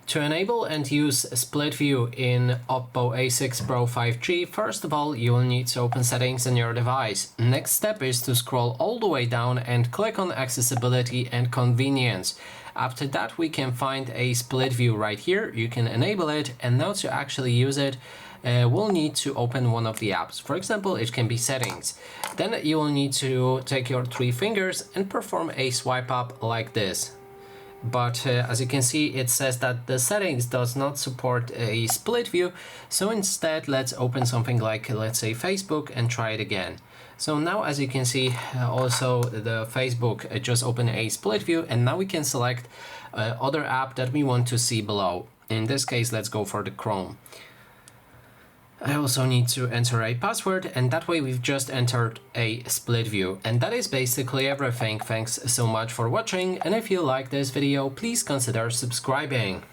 To enable and use split view in Oppo A6 Pro 5G, first of all, you will need to open settings on your device. Next step is to scroll all the way down and click on accessibility and convenience. After that, we can find a split view right here. You can enable it, and now to actually use it, we'll need to open one of the apps. For example, it can be settings. Then you will need to take your 3 fingers and perform a swipe up like this. But as you can see, it says that the settings does not support a split view, so instead let's open something like, let's say, Facebook, and try it again. So now, as you can see, also the Facebook just opened a split view, and now we can select other app that we want to see below. In this case, let's go for the Chrome. I also need to enter a password, and that way we've just entered a split view. And that is basically everything. Thanks so much for watching, and if you like this video, please consider subscribing.